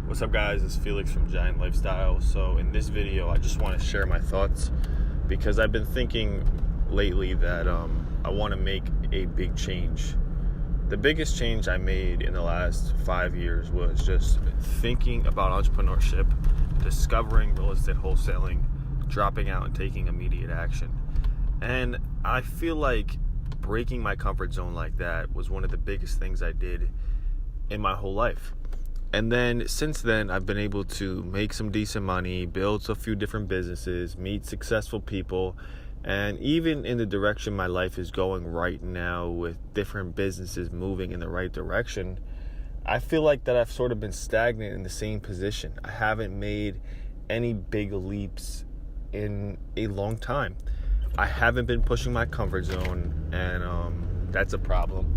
What's up, guys? It's Felix from Giant Lifestyle. So in this video, I just want to share my thoughts because I've been thinking lately that I want to make a big change. The biggest change I made in the last 5 years was just thinking about entrepreneurship, discovering real estate wholesaling, dropping out and taking immediate action. And I feel like breaking my comfort zone like that was one of the biggest things I did in my whole life. And then since then, I've been able to make some decent money, build a few different businesses, meet successful people, and even in the direction my life is going right now with different businesses moving in the right direction, I feel like that I've sort of been stagnant in the same position. I haven't made any big leaps in a long time. I haven't been pushing my comfort zone, and that's a problem.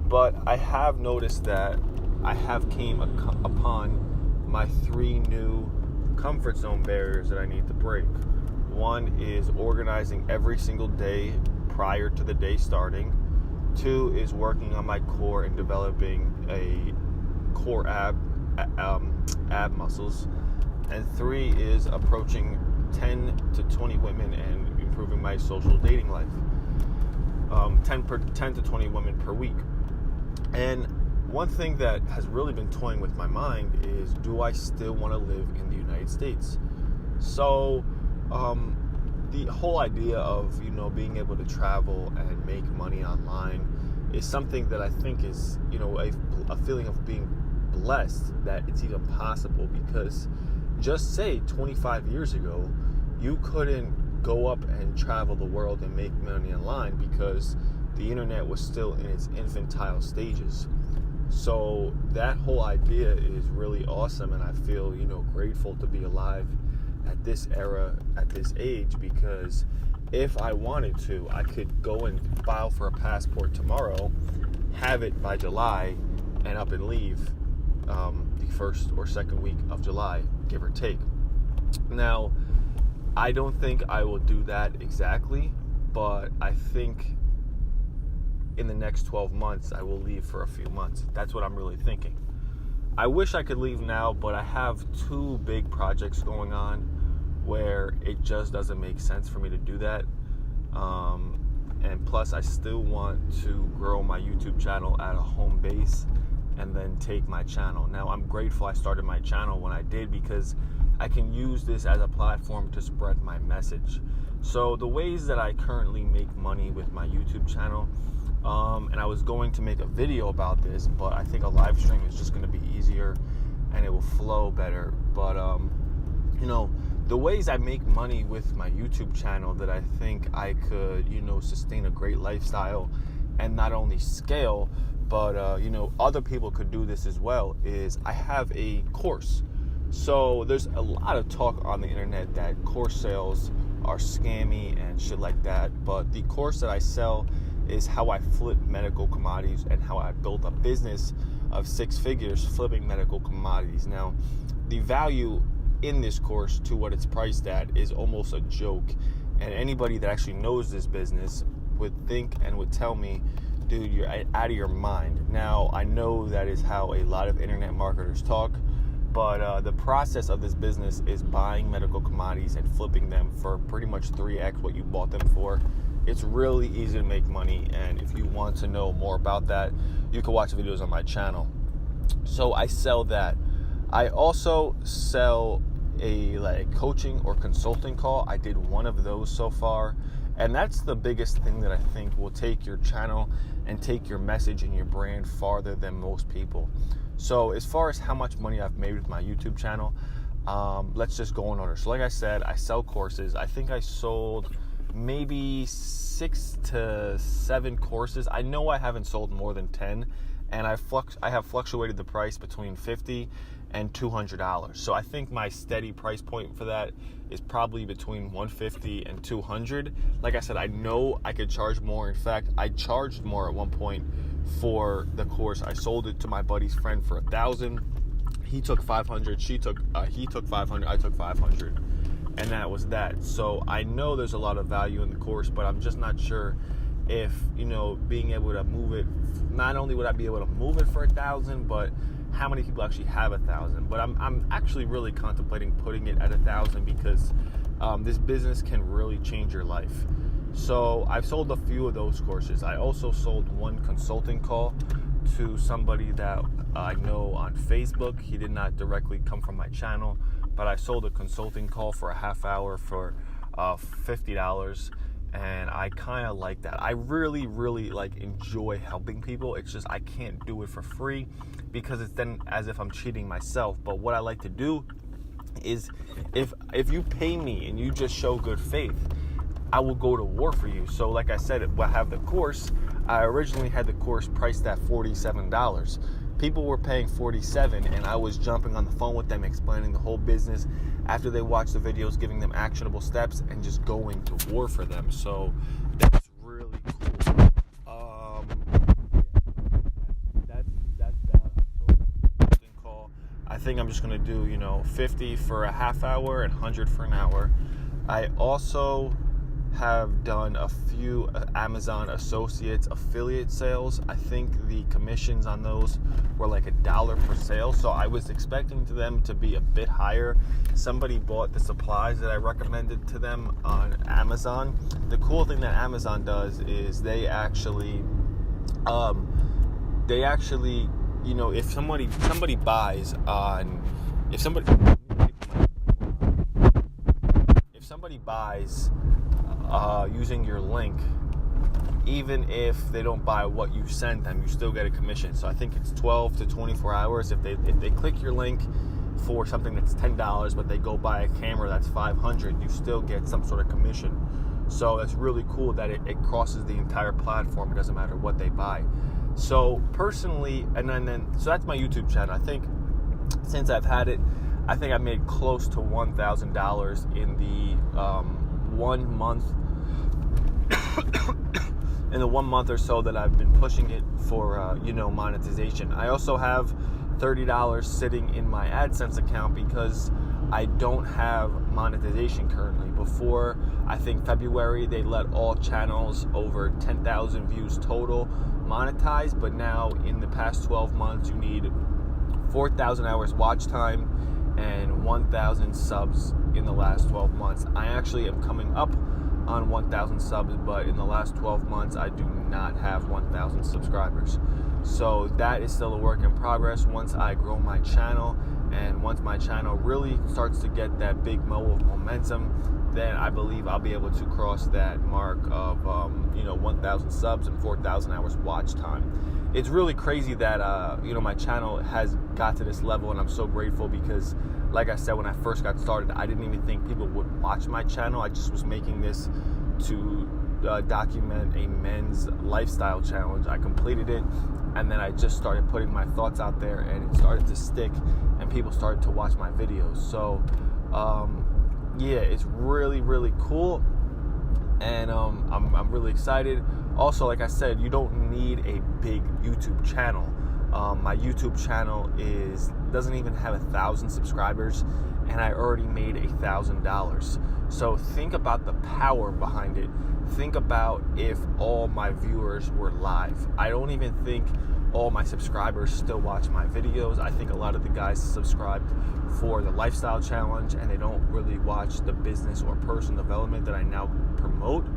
But I have noticed that I have came upon my 3 new comfort zone barriers that I need to break. One is organizing every single day prior to the day starting. 2 is working on my core and developing a core ab muscles. And 3 is approaching 10 to 20 women and improving my social dating life. 10 to 20 women per week. And one thing that has really been toying with my mind is, do I still want to live in the United States? So the whole idea of, being able to travel and make money online is something that I think is, a feeling of being blessed that it's even possible, because just say 25 years ago, you couldn't go up and travel the world and make money online because the internet was still in its infantile stages. So that whole idea is really awesome, and I feel, grateful to be alive at this era, at this age, because if I wanted to, I could go and file for a passport tomorrow, have it by July, and up and leave the first or second week of July, give or take. Now, I don't think I will do that exactly, but I think in the next 12 months, I will leave for a few months. That's what I'm really thinking. I wish I could leave now, but I have 2 big projects going on where it just doesn't make sense for me to do that. And plus, I still want to grow my YouTube channel at a home base and then take my channel. Now, I'm grateful I started my channel when I did, because I can use this as a platform to spread my message. So the ways that I currently make money with my YouTube channel, and I was going to make a video about this, but I think a live stream is just going to be easier and it will flow better. But, the ways I make money with my YouTube channel that I think I could, sustain a great lifestyle and not only scale, but, other people could do this as well, is I have a course. So there's a lot of talk on the internet that course sales are scammy and shit like that. But the course that I sell is how I flip medical commodities and how I built a business of 6 figures flipping medical commodities. Now, the value in this course to what it's priced at is almost a joke. And anybody that actually knows this business would think and would tell me, dude, you're out of your mind. Now, I know that is how a lot of internet marketers talk, but the process of this business is buying medical commodities and flipping them for pretty much 3x what you bought them for. It's really easy to make money, and if you want to know more about that, you can watch videos on my channel. So I sell that. I also sell a coaching or consulting call. I did one of those so far, and that's the biggest thing that I think will take your channel and take your message and your brand farther than most people. So as far as how much money I've made with my YouTube channel, let's just go in order. So like I said, I sell courses. I think I sold maybe 6 to 7 courses. I know I haven't sold more than 10, and I have fluctuated the price between $50 and $200. So I think my steady price point for that is probably between $150 and $200. Like I said, I know I could charge more. In fact, I charged more at one point for the course. I sold it to my buddy's friend for $1,000. He took $500. He took $500. I took $500. And that was that. So I know there's a lot of value in the course, but I'm just not sure if, being able to move it, not only would I be able to move it for $1,000, but how many people actually have 1,000. But I'm actually really contemplating putting it at 1,000 because this business can really change your life. So I've sold a few of those courses. I also sold one consulting call to somebody that I know on Facebook. He did not directly come from my channel, but I sold a consulting call for a half hour for $50. And I kind of like that. I really, really enjoy helping people. It's just I can't do it for free because it's then as if I'm cheating myself. But what I like to do is if you pay me and you just show good faith, I will go to war for you. So like I said, I have the course. I originally had the course priced at $47. People were paying $47, and I was jumping on the phone with them, explaining the whole business after they watched the videos, giving them actionable steps, and just going to war for them. So that's really cool. That's that call. I think I'm just gonna do 50 for a half hour and 100 for an hour. I also have done a few Amazon Associates affiliate sales. I think the commissions on those were like $1 per sale, so I was expecting them to be a bit higher. Somebody bought the supplies that I recommended to them on Amazon. The cool thing that Amazon does is they actually if somebody buys on, if somebody buys using your link, even if they don't buy what you sent them, you still get a commission. So I think it's 12 to 24 hours. If they click your link for something that's $10, but they go buy a camera that's $500, you still get some sort of commission. So that's really cool that it crosses the entire platform. It doesn't matter what they buy. So personally, and then so that's my YouTube channel. I think since I've had it, I think I made close to $1,000 in the 1 month in the 1 month or so that I've been pushing it for monetization. I also have $30 sitting in my AdSense account because I don't have monetization currently. Before, I think February, they let all channels over 10,000 views total monetize, but now in the past 12 months you need 4,000 hours watch time and 1,000 subs in the last 12 months. I actually am coming up on 1,000 subs, but in the last 12 months I do not have 1,000 subscribers. So that is still a work in progress. Once I grow my channel and once my channel really starts to get that big mo of momentum, then I believe I'll be able to cross that mark of 1,000 subs and 4,000 hours watch time. It's really crazy that my channel has got to this level, and I'm so grateful because, like I said, when I first got started, I didn't even think people would watch my channel. I just was making this to document a men's lifestyle challenge. I completed it, and then I just started putting my thoughts out there, and it started to stick, and people started to watch my videos. So it's really, really cool, and I'm really excited. Also, like I said, you don't need a big YouTube channel. My YouTube channel doesn't even have 1,000 subscribers, and I already made $1,000. So think about the power behind it. Think about if all my viewers were live. I don't even think all my subscribers still watch my videos. I think a lot of the guys subscribed for the lifestyle challenge, and they don't really watch the business or personal development that I now promote.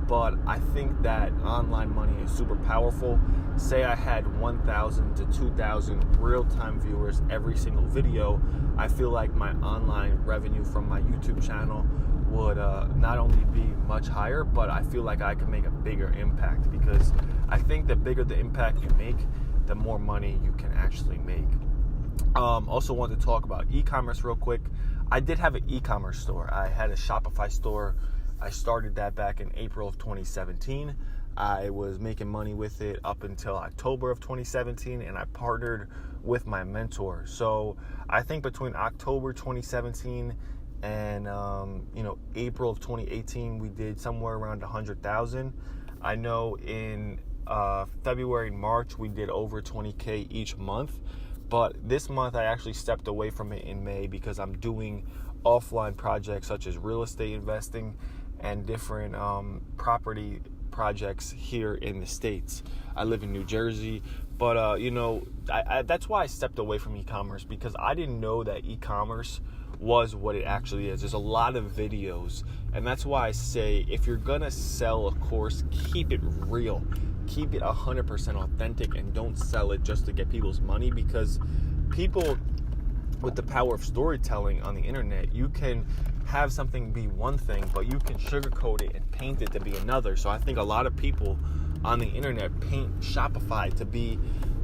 But I think that online money is super powerful. Say I had 1,000 to 2,000 real-time viewers every single video, I feel like my online revenue from my YouTube channel would not only be much higher, but I feel like I could make a bigger impact, because I think the bigger the impact you make, the more money you can actually make. Also wanted to talk about e-commerce real quick. I did have an e-commerce store. I had a Shopify store. I started that back in April of 2017. I was making money with it up until October of 2017, and I partnered with my mentor. So I think between October 2017 and April of 2018, we did somewhere around 100,000. I know in February and March we did over 20K each month, but this month I actually stepped away from it in May because I'm doing offline projects such as real estate investing and different property projects here in the States. I live in New Jersey, But I that's why I stepped away from e-commerce, because I didn't know that e-commerce was what it actually is. There's a lot of videos, and that's why I say, if you're gonna sell a course, keep it real, keep it 100% authentic, and don't sell it just to get people's money. Because people, with the power of storytelling on the internet, you can have something be one thing, but you can sugarcoat it and paint it to be another. So I think a lot of people on the internet paint Shopify to be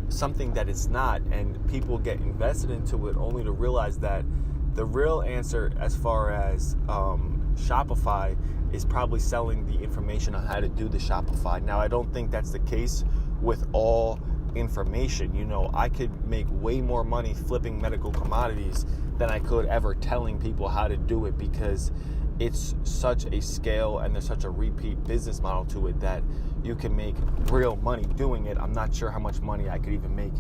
something that it's not, and people get invested into it only to realize that the real answer as far as Shopify is probably selling the information on how to do the Shopify. Now, I don't think that's the case with all information. I could make way more money flipping medical commodities than I could ever telling people how to do it, because it's such a scale and there's such a repeat business model to it that you can make real money doing it. I'm not sure how much money I could even make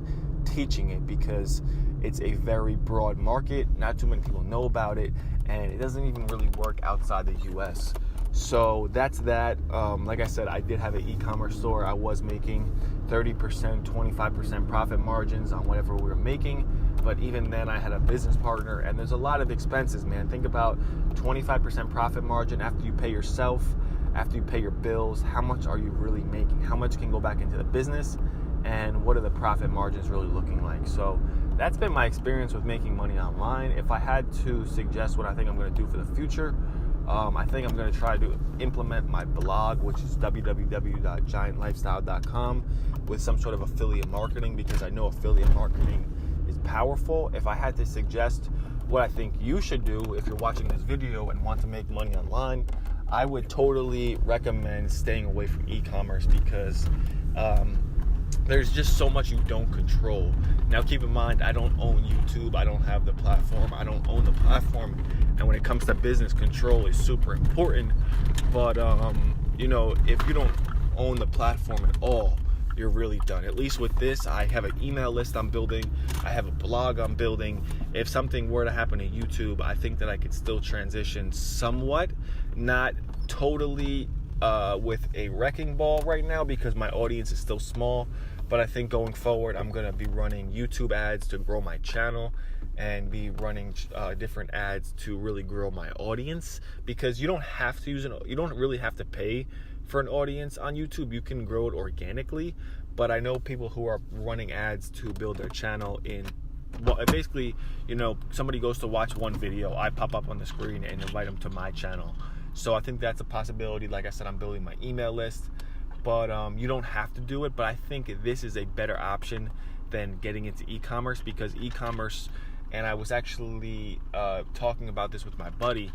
teaching it, because it's a very broad market. Not too many people know about it, and it doesn't even really work outside the US. So that's that. Like I said, I did have an e-commerce store. I was making 30%, 25% profit margins on whatever we were making. But even then, I had a business partner, and there's a lot of expenses, man. Think about 25% profit margin after you pay yourself, after you pay your bills. How much are you really making? How much can go back into the business? And what are the profit margins really looking like? So that's been my experience with making money online. If I had to suggest what I think I'm going to do for the future, I think I'm going to try to implement my blog, which is www.giantlifestyle.com, with some sort of affiliate marketing, because I know affiliate marketing is powerful. If I had to suggest what I think you should do if you're watching this video and want to make money online, I would totally recommend staying away from e-commerce, because there's just so much you don't control. Now, keep in mind, I don't own YouTube. I don't have the platform. I don't own the platform. And when it comes to business, control is super important. But, if you don't own the platform at all, you're really done. At least with this, I have an email list I'm building. I have a blog I'm building. If something were to happen to YouTube, I think that I could still transition somewhat, not totally with a wrecking ball right now, because my audience is still small. But I think going forward, I'm going to be running YouTube ads to grow my channel, and be running different ads to really grow my audience, because you don't have to you don't really have to pay for an audience on YouTube. You can grow it organically. But I know people who are running ads to build their channel basically, somebody goes to watch one video, I pop up on the screen and invite them to my channel. So I think that's a possibility. Like I said, I'm building my email list, but you don't have to do it. But I think this is a better option than getting into e-commerce, because e-commerce, and I was actually talking about this with my buddy,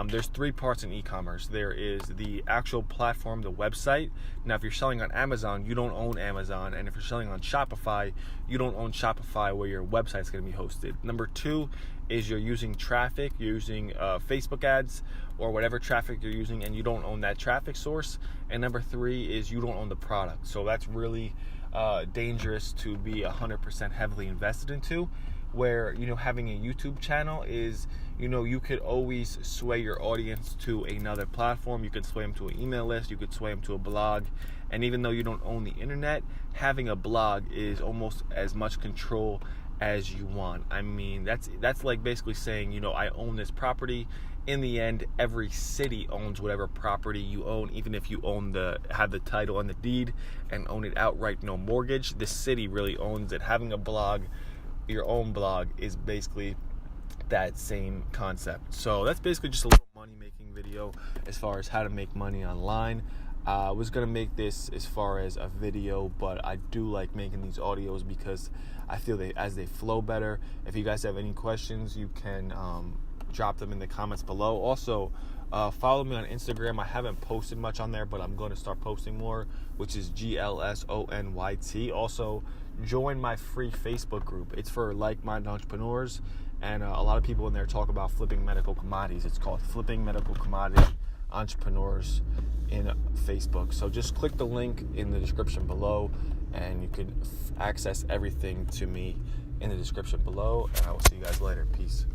there's three parts in e-commerce. There is the actual platform, the website. Now, if you're selling on Amazon, you don't own Amazon. And if you're selling on Shopify, you don't own Shopify, where your website's going to be hosted. Number two is you're using traffic. You're using Facebook ads or whatever traffic you're using, and you don't own that traffic source. And number three is you don't own the product. So that's really dangerous to be 100% heavily invested into, where having a YouTube channel is, you could always sway your audience to another platform. You could sway them to an email list, you could sway them to a blog. And even though you don't own the internet, having a blog is almost as much control as you want. I mean, that's like basically saying, I own this property. In the end, every city owns whatever property you own, even if you have the title and the deed and own it outright, no mortgage. The city really owns it. Having a blog, your own blog, is basically that same concept. So that's basically just a little money making video as far as how to make money online. I was gonna make this as far as a video, but I do like making these audios because I feel as they flow better. If you guys have any questions, you can drop them in the comments below. Also, follow me on Instagram. I haven't posted much on there, but I'm going to start posting more, which is GLSONYT. Also, join my free Facebook group. It's for like-minded entrepreneurs, and a lot of people in there talk about flipping medical commodities. It's called Flipping Medical Commodity Entrepreneurs in Facebook. So just click the link in the description below, and you can access everything to me in the description below. And I will see you guys later. Peace.